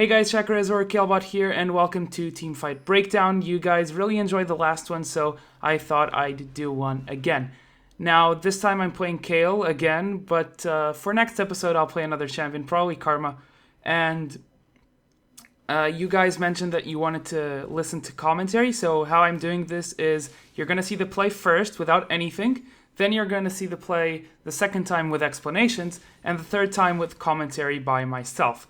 Hey guys, Shakarez or Kayle here, and welcome to Teamfight Breakdown. You guys really enjoyed the last one, so I thought I'd do one again. Now, this time I'm playing Kayle again, but for next episode I'll play another champion, probably Karma. And you guys mentioned that you wanted to listen to commentary, so how I'm doing this is you're going to see the play first without anything, then you're going to see the play the second time with explanations, and the third time with commentary by myself.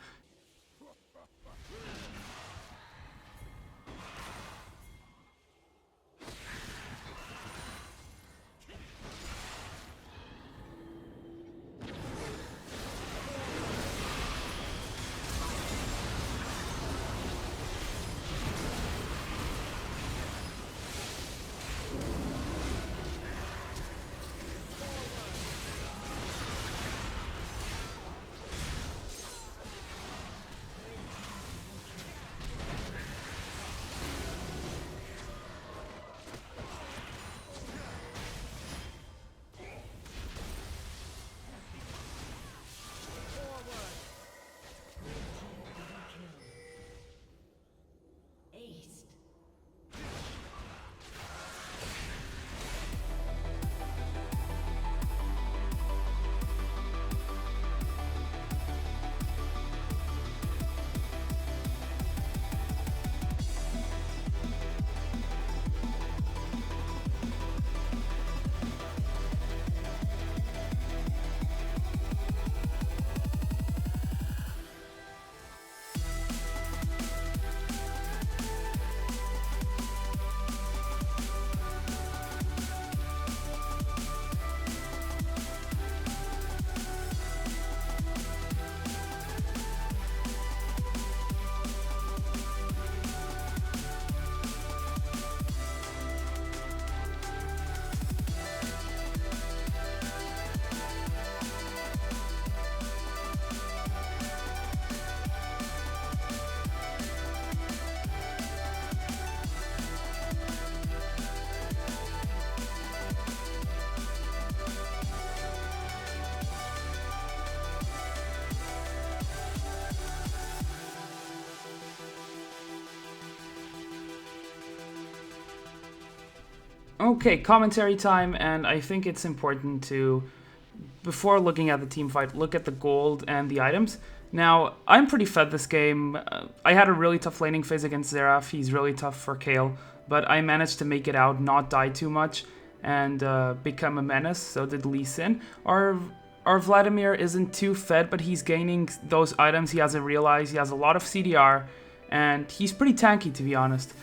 Okay, commentary time, and I think it's important to, before looking at the team fight, look at the gold and the items. Now, I'm pretty fed this game. I had a really tough laning phase against Xerath. He's really tough for Kayle, but I managed to make it out, not die too much, and become a menace, so did Lee Sin. Our Vladimir isn't too fed, but he's gaining those items. He has a realize, he has a lot of CDR, and he's pretty tanky, to be honest.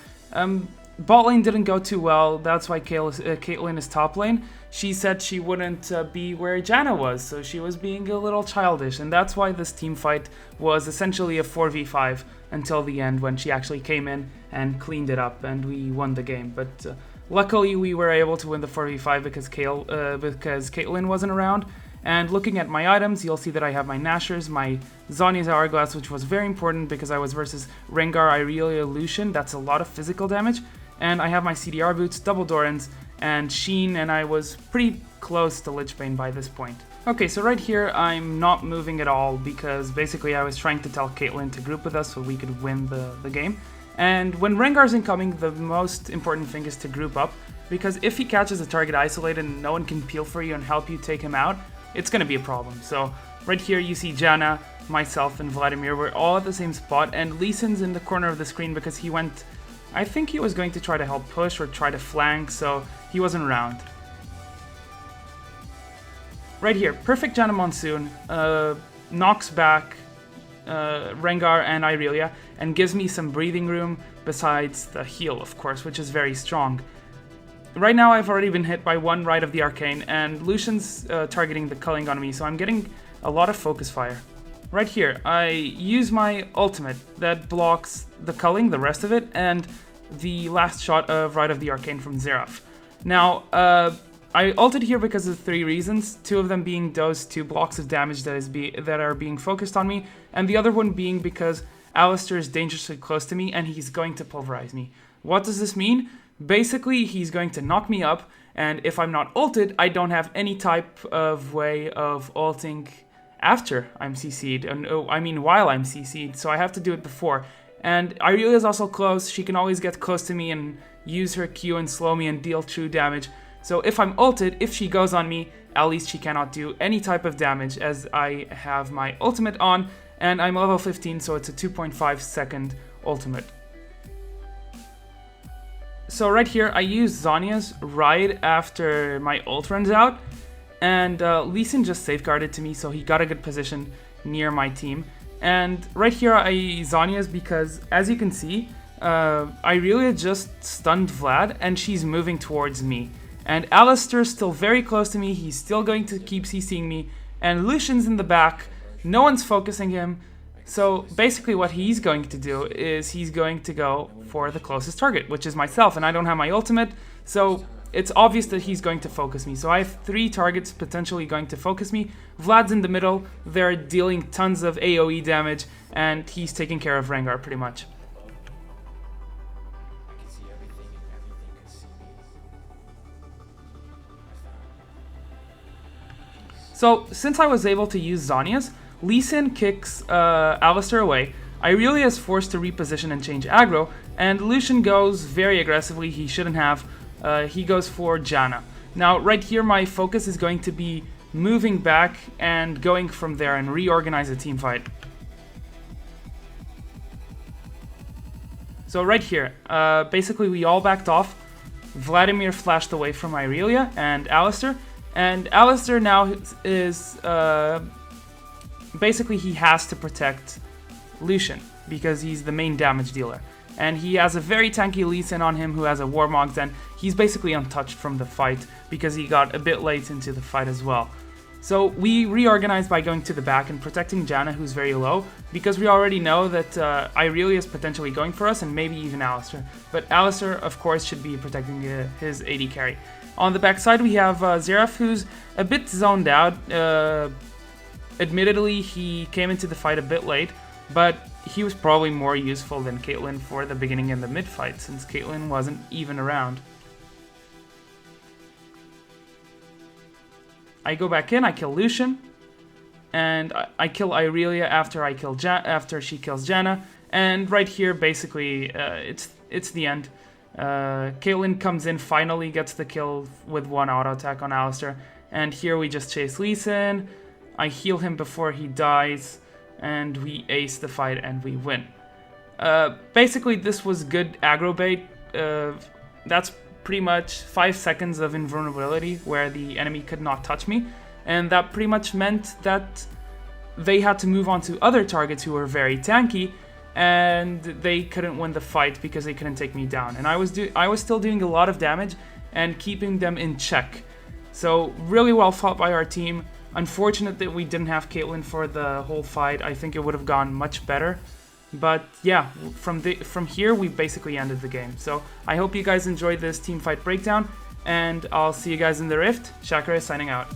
Bot lane didn't go too well, that's why Caitlyn is top lane. She said she wouldn't be where Janna was, so she was being a little childish, and that's why this team fight was essentially a 4v5 until the end when she actually came in and cleaned it up and we won the game. But luckily we were able to win the 4v5 because Caitlyn wasn't around. And looking at my items, you'll see that I have my Nashers, my Zhonya's Hourglass, which was very important because I was versus Rengar, Irelia, Lucian. That's a lot of physical damage. And I have my CDR boots, double Dorans, and Sheen, and I was pretty close to Lichbane by this point. Okay, so right here I'm not moving at all because basically I was trying to tell Caitlyn to group with us so we could win the game. And when Rengar's incoming, the most important thing is to group up, because if he catches a target isolated and no one can peel for you and help you take him out, it's going to be a problem. So right here you see Janna, myself, and Vladimir. We're all at the same spot, and Lee Sin's in the corner of the screen because he went... I think he was going to try to help push or try to flank, so he wasn't around. Right here, perfect Janna Monsoon, knocks back Rengar and Irelia, and gives me some breathing room besides the heal, of course, which is very strong. Right now I've already been hit by one Rite of the Arcane, and Lucian's targeting the culling on me, so I'm getting a lot of focus fire. Right here, I use my ultimate that blocks the culling, the rest of it, and the last shot of Rite of the Arcane from Xerath. Now, I ulted here because of 3 reasons, 2 of them being those 2 blocks of damage that are being focused on me, and the other one being because Alistar is dangerously close to me and he's going to pulverize me. What does this mean? Basically, he's going to knock me up, and if I'm not ulted, I don't have any type of way of ulting after I'm CC'd, I mean while I'm CC'd, so I have to do it before. And Irelia is also close. She can always get close to me and use her Q and slow me and deal true damage. So if I'm ulted, if she goes on me, at least she cannot do any type of damage, as I have my ultimate on, and I'm level 15, so it's a 2.5 second ultimate. So right here, I use Zhonya's right after my ult runs out, and Lee Sin just safeguarded to me, so he got a good position near my team. And right here, I Zhonya's because, as you can see, Irelia just stunned Vlad, and she's moving towards me. And Alistar's still very close to me, he's still going to keep CCing me, and Lucian's in the back, no one's focusing him. So basically what he's going to do is he's going to go for the closest target, which is myself, and I don't have my ultimate, so it's obvious that he's going to focus me. So I have 3 targets potentially going to focus me. Vlad's in the middle, they're dealing tons of AoE damage, and he's taking care of Rengar pretty much. So since I was able to use Zhonya's, Lee Sin kicks Alistar away, Irelia is forced to reposition and change aggro, and Lucian goes very aggressively, he shouldn't have, he goes for Janna. Now right here my focus is going to be moving back and going from there and reorganize the team fight. So right here, basically we all backed off, Vladimir flashed away from Irelia and Alistar now is basically he has to protect Lucian because he's the main damage dealer. And he has a very tanky Lee Sin on him who has a Warmogs, and he's basically untouched from the fight because he got a bit late into the fight as well. So we reorganized by going to the back and protecting Janna, who's very low, because we already know that Irelia is potentially going for us, and maybe even Alistar. But Alistar, of course, should be protecting his AD carry. On the backside, we have Xerath, who's a bit zoned out. Admittedly, he came into the fight a bit late, but he was probably more useful than Caitlyn for the beginning and the mid fight, since Caitlyn wasn't even around. I go back in, I kill Lucian, and I kill Irelia after she kills Janna, and right here, basically, it's the end. Caitlyn comes in, finally gets the kill with 1 auto attack on Alistar, and here we just chase Lee Sin. I heal him before he dies, and we ace the fight and we win. Basically, this was good aggro bait. That's pretty much 5 seconds of invulnerability where the enemy could not touch me, and that pretty much meant that they had to move on to other targets who were very tanky, and they couldn't win the fight because they couldn't take me down. And I was still doing a lot of damage and keeping them in check. So really well fought by our team. Unfortunate that we didn't have Caitlyn for the whole fight. I think it would have gone much better. But yeah, from here we basically ended the game. So I hope you guys enjoyed this team fight breakdown, and I'll see you guys in the Rift. Shakarez signing out.